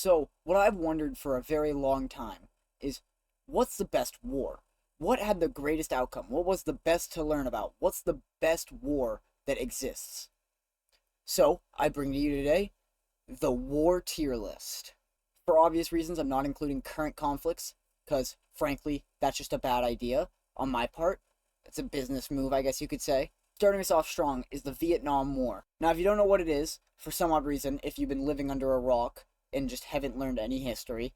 So, what I've wondered for a very long time is what's the best war? What had the greatest outcome? What was the best to learn about? What's the best war that exists? So, I bring to you today the war tier list. For obvious reasons, I'm not including current conflicts, because, frankly, that's just a bad idea on my part. It's a business move, I guess you could say. Starting us off strong is the Vietnam War. Now, if you don't know what it is, for some odd reason, if you've been living under a rock and just haven't learned any history,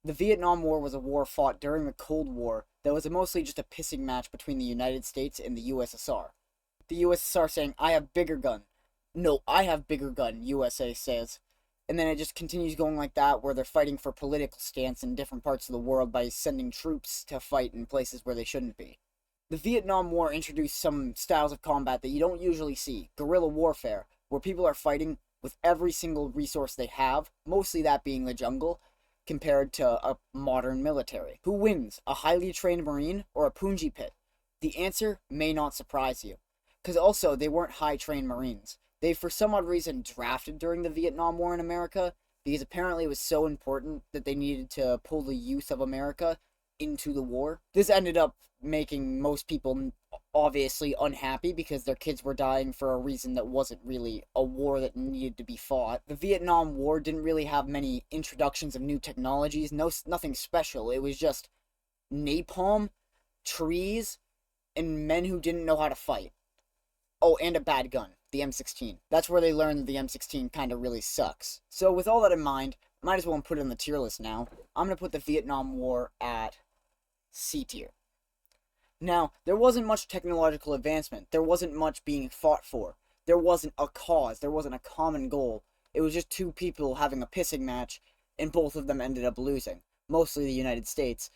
the Vietnam War was a war fought during the Cold War that was mostly just a pissing match between the United States and the USSR. The USSR saying, I have bigger gun. No, I have bigger gun, USA says. And then it just continues going like that, where they're fighting for political stance in different parts of the world by sending troops to fight in places where they shouldn't be. The Vietnam War introduced some styles of combat that you don't usually see. Guerrilla warfare, where people are fighting with every single resource they have, mostly that being the jungle, compared to a modern military. Who wins, a highly trained Marine or a Punji Pit? The answer may not surprise you, because also they weren't high trained Marines. They, for some odd reason, drafted during the Vietnam War in America, because apparently it was so important that they needed to pull the youth of America into the war. This ended up making most people obviously unhappy because their kids were dying for a reason that wasn't really a war that needed to be fought. The Vietnam War didn't really have many introductions of new technologies, nothing special. It was just napalm, trees, and men who didn't know how to fight. Oh, and a bad gun, the M16. That's where they learned that the M16 kind of really sucks. So with all that in mind, might as well put it on the tier list now. I'm going to put the Vietnam War at C tier. Now, there wasn't much technological advancement. There wasn't much being fought for. There wasn't a cause. There wasn't a common goal. It was just two people having a pissing match, and both of them ended up losing. Mostly the United States,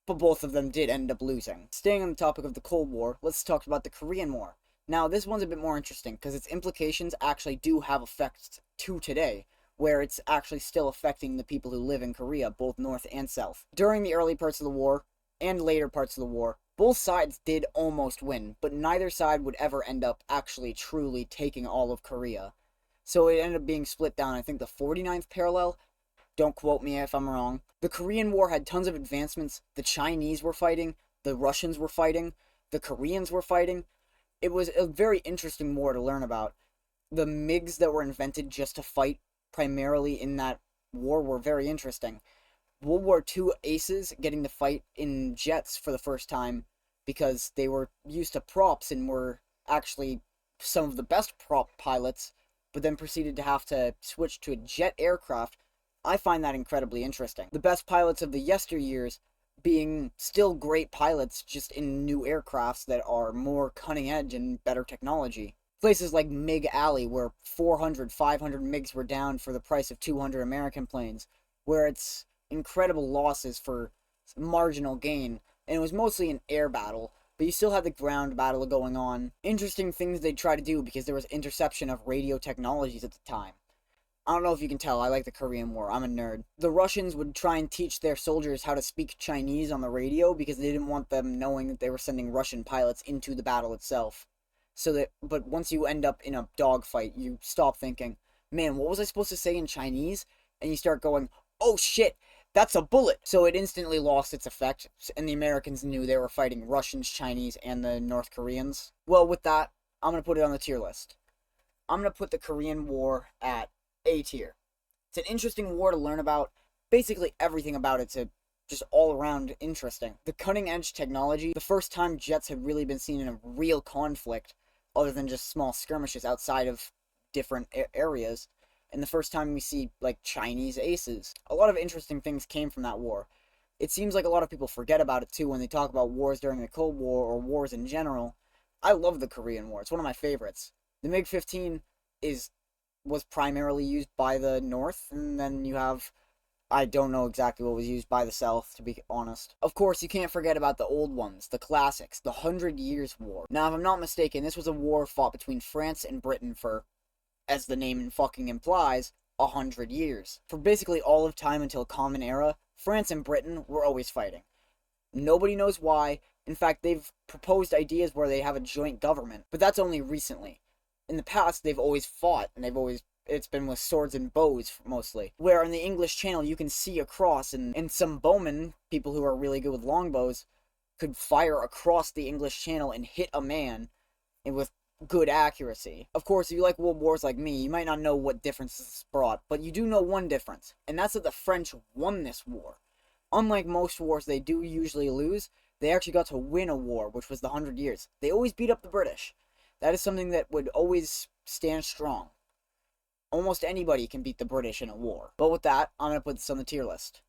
but both of them did end up losing. Staying on the topic of the Cold War, let's talk about the Korean War. Now, this one's a bit more interesting, because its implications actually do have effects to today, where it's actually still affecting the people who live in Korea, both north and south. During the early parts of the war, and later parts of the war, both sides did almost win, but neither side would ever end up actually truly taking all of Korea. So it ended up being split down, I think the 49th parallel. Don't quote me if I'm wrong. The Korean War had tons of advancements. The Chinese were fighting, the Russians were fighting, the Koreans were fighting. It was a very interesting war to learn about. The MiGs that were invented just to fight primarily in that war were very interesting. World War II aces getting to fight in jets for the first time because they were used to props and were actually some of the best prop pilots, but then proceeded to have to switch to a jet aircraft. I find that incredibly interesting. The best pilots of the yesteryears being still great pilots, just in new aircrafts that are more cutting edge and better technology. Places like MiG Alley, where 400, 500 MiGs were down for the price of 200 American planes, where it's incredible losses for marginal gain, and it was mostly an air battle, but you still had the ground battle going on. Interesting things they try to do because there was interception of radio technologies at the time. I don't know if you can tell, I like the Korean War, I'm a nerd. The Russians would try and teach their soldiers how to speak Chinese on the radio because they didn't want them knowing that they were sending Russian pilots into the battle itself. But once you end up in a dogfight, you stop thinking, man, what was I supposed to say in Chinese? And you start going, oh shit, that's a bullet! So it instantly lost its effect, and the Americans knew they were fighting Russians, Chinese, and the North Koreans. Well, with that, I'm going to put it on the tier list. I'm going to put the Korean War at A tier. It's an interesting war to learn about. Basically everything about it's just all around interesting. The cutting edge technology, the first time jets had really been seen in a real conflict, other than just small skirmishes outside of different areas, and the first time we see, like, Chinese aces. A lot of interesting things came from that war. It seems like a lot of people forget about it too when they talk about wars during the Cold War or wars in general. I love the Korean War. It's one of my favorites. The MiG-15 was primarily used by the North, and then you have, I don't know exactly what was used by the South, to be honest. Of course, you can't forget about the old ones, the classics, the 100 Years' War. Now, if I'm not mistaken, this was a war fought between France and Britain for, as the name fucking implies, 100 years. For basically all of time until Common Era, France and Britain were always fighting. Nobody knows why. In fact, they've proposed ideas where they have a joint government, but that's only recently. In the past, they've always fought, and they've always it's been with swords and bows mostly. Where in the English Channel you can see across, and some bowmen, people who are really good with longbows, could fire across the English Channel and hit a man and with good accuracy. Of course, if you like world wars like me, you might not know what difference this brought, but you do know one difference, and that's that the French won this war. Unlike most wars they do usually lose, they actually got to win a war, which was the 100 Years. They always beat up the British. That is something that would always stand strong. Almost anybody can beat the British in a war. But with that, I'm going to put this on the tier list.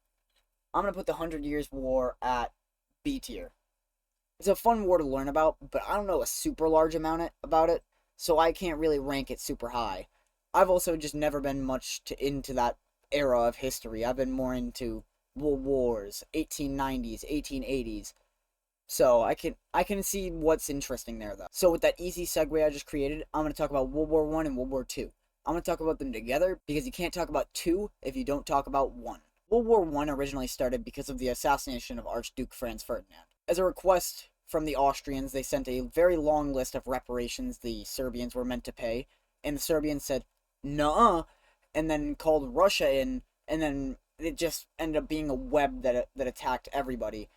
I'm going to put the 100 Years War at B tier. It's a fun war to learn about, but I don't know a super large amount about it, so I can't really rank it super high. I've also just never been much into that era of history. I've been more into World Wars, 1890s, 1880s. So I can see what's interesting there, though. So with that easy segue I just created, I'm going to talk about World War I and World War II. I'm going to talk about them together because you can't talk about two if you don't talk about one. World War I originally started because of the assassination of Archduke Franz Ferdinand. As a request from the Austrians, they sent a very long list of reparations the Serbians were meant to pay, and the Serbians said, "Nuh-uh," and then called Russia in, and then it just ended up being a web that attacked everybody,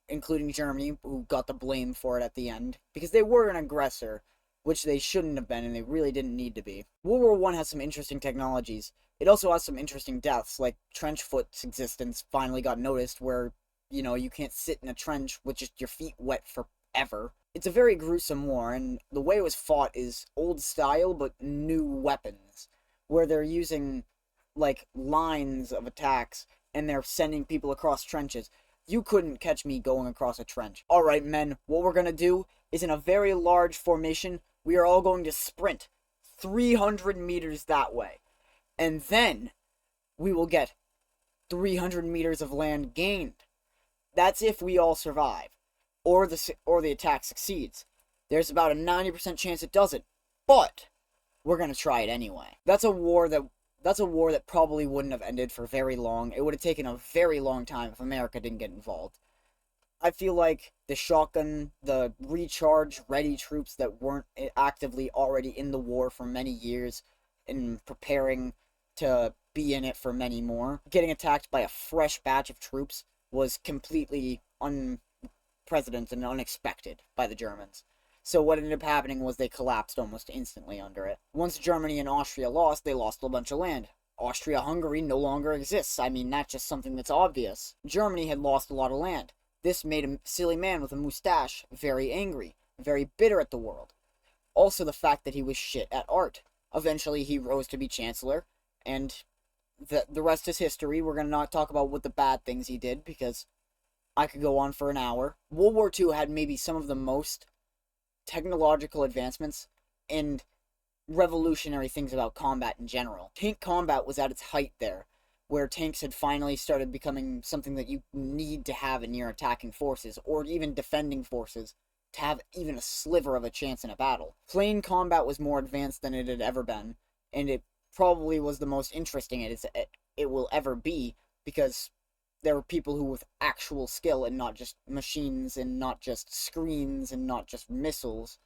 including Germany, who got the blame for it at the end, because they were an aggressor, which they shouldn't have been, and they really didn't need to be. World War I has some interesting technologies. It also has some interesting deaths, like Trenchfoot's existence finally got noticed, where, you know, you can't sit in a trench with just your feet wet forever. It's a very gruesome war, and the way it was fought is old style, but new weapons, where they're using, like, lines of attacks, and they're sending people across trenches. You couldn't catch me going across a trench. Alright, men, what we're gonna do is in a very large formation, we are all going to sprint 300 meters that way. And then we will get 300 meters of land gained. That's if we all survive, or the attack succeeds. There's about a 90% chance it doesn't, but we're gonna try it anyway. That's a war that probably wouldn't have ended for very long. It would have taken a very long time if America didn't get involved. I feel like the shotgun, the recharge ready troops that weren't actively already in the war for many years and preparing to be in it for many more, getting attacked by a fresh batch of troops was completely unprecedented and unexpected by the Germans. So what ended up happening was they collapsed almost instantly under it. Once Germany and Austria lost, they lost a bunch of land. Austria-Hungary no longer exists. I mean, that's just something that's obvious. Germany had lost a lot of land. This made a silly man with a mustache very angry, very bitter at the world. Also the fact that he was shit at art. Eventually he rose to be chancellor, and the rest is history. We're going to not talk about what the bad things he did, because I could go on for an hour. World War II had maybe some of the most technological advancements and revolutionary things about combat in general. Tank combat was at its height there, where tanks had finally started becoming something that you need to have in your attacking forces, or even defending forces, to have even a sliver of a chance in a battle. Plane combat was more advanced than it had ever been, and it probably was the most interesting it will ever be, because there were people who with actual skill and not just machines and not just screens and not just missiles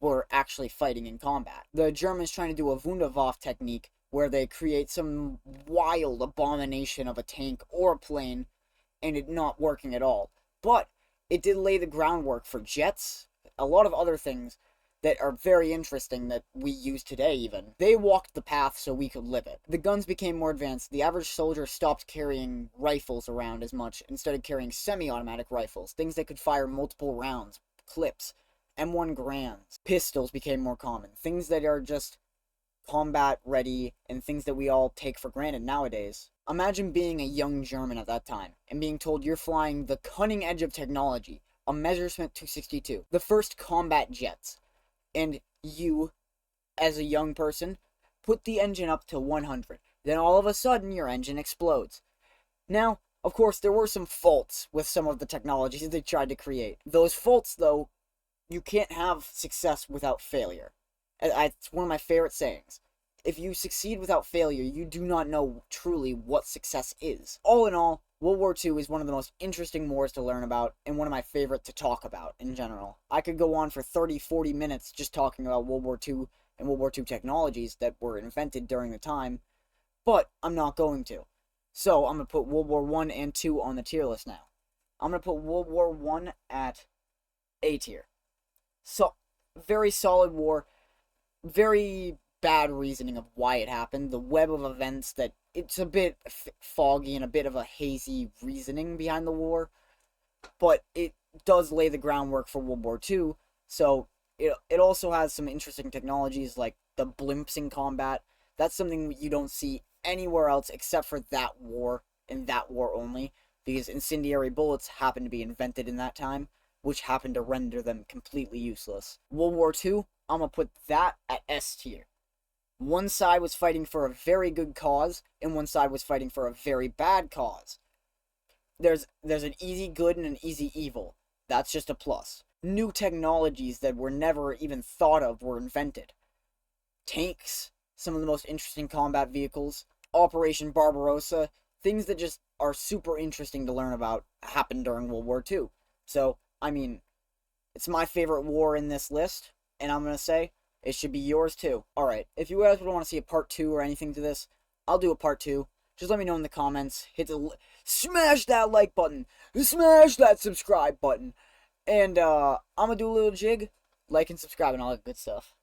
were actually fighting in combat. The Germans trying to do a Wunderwaffe technique where they create some wild abomination of a tank or a plane and it not working at all. But it did lay the groundwork for jets, a lot of other things that are very interesting that we use today even. They walked the path so we could live it. The guns became more advanced. The average soldier stopped carrying rifles around as much and started carrying semi-automatic rifles, things that could fire multiple rounds, clips, M1 Grands. Pistols became more common, things that are just combat ready and things that we all take for granted nowadays. Imagine being a young German at that time and being told you're flying the cutting edge of technology, a Messerschmitt 262, the first combat jets. And you, as a young person, put the engine up to 100. Then all of a sudden, your engine explodes. Now, of course, there were some faults with some of the technologies they tried to create. Those faults, though, you can't have success without failure. It's one of my favorite sayings. If you succeed without failure, you do not know truly what success is. All in all, World War II is one of the most interesting wars to learn about, and one of my favorite to talk about in general. I could go on for 30-40 minutes just talking about World War II, and World War II technologies that were invented during the time, but I'm not going to. So I'm going to put World War I and II on the tier list now. I'm going to put World War I at A tier. So, very solid war, very bad reasoning of why it happened, the web of events that it's a bit foggy and a bit of a hazy reasoning behind the war, but it does lay the groundwork for World War II, so it also has some interesting technologies like the blimps in combat. That's something you don't see anywhere else except for that war, and that war only, because incendiary bullets happened to be invented in that time, which happened to render them completely useless. World War II, I'm going to put that at S tier. One side was fighting for a very good cause, and one side was fighting for a very bad cause. There's an easy good and an easy evil. That's just a plus. New technologies that were never even thought of were invented. Tanks, some of the most interesting combat vehicles, Operation Barbarossa, things that just are super interesting to learn about happened during World War II. So, I mean, it's my favorite war in this list, and I'm going to say it should be yours too. Alright, if you guys would want to see a part 2 or anything to this, I'll do a part 2. Just let me know in the comments. Smash that like button. Smash that subscribe button. And, I'm going to do a little jig. Like and subscribe and all that good stuff.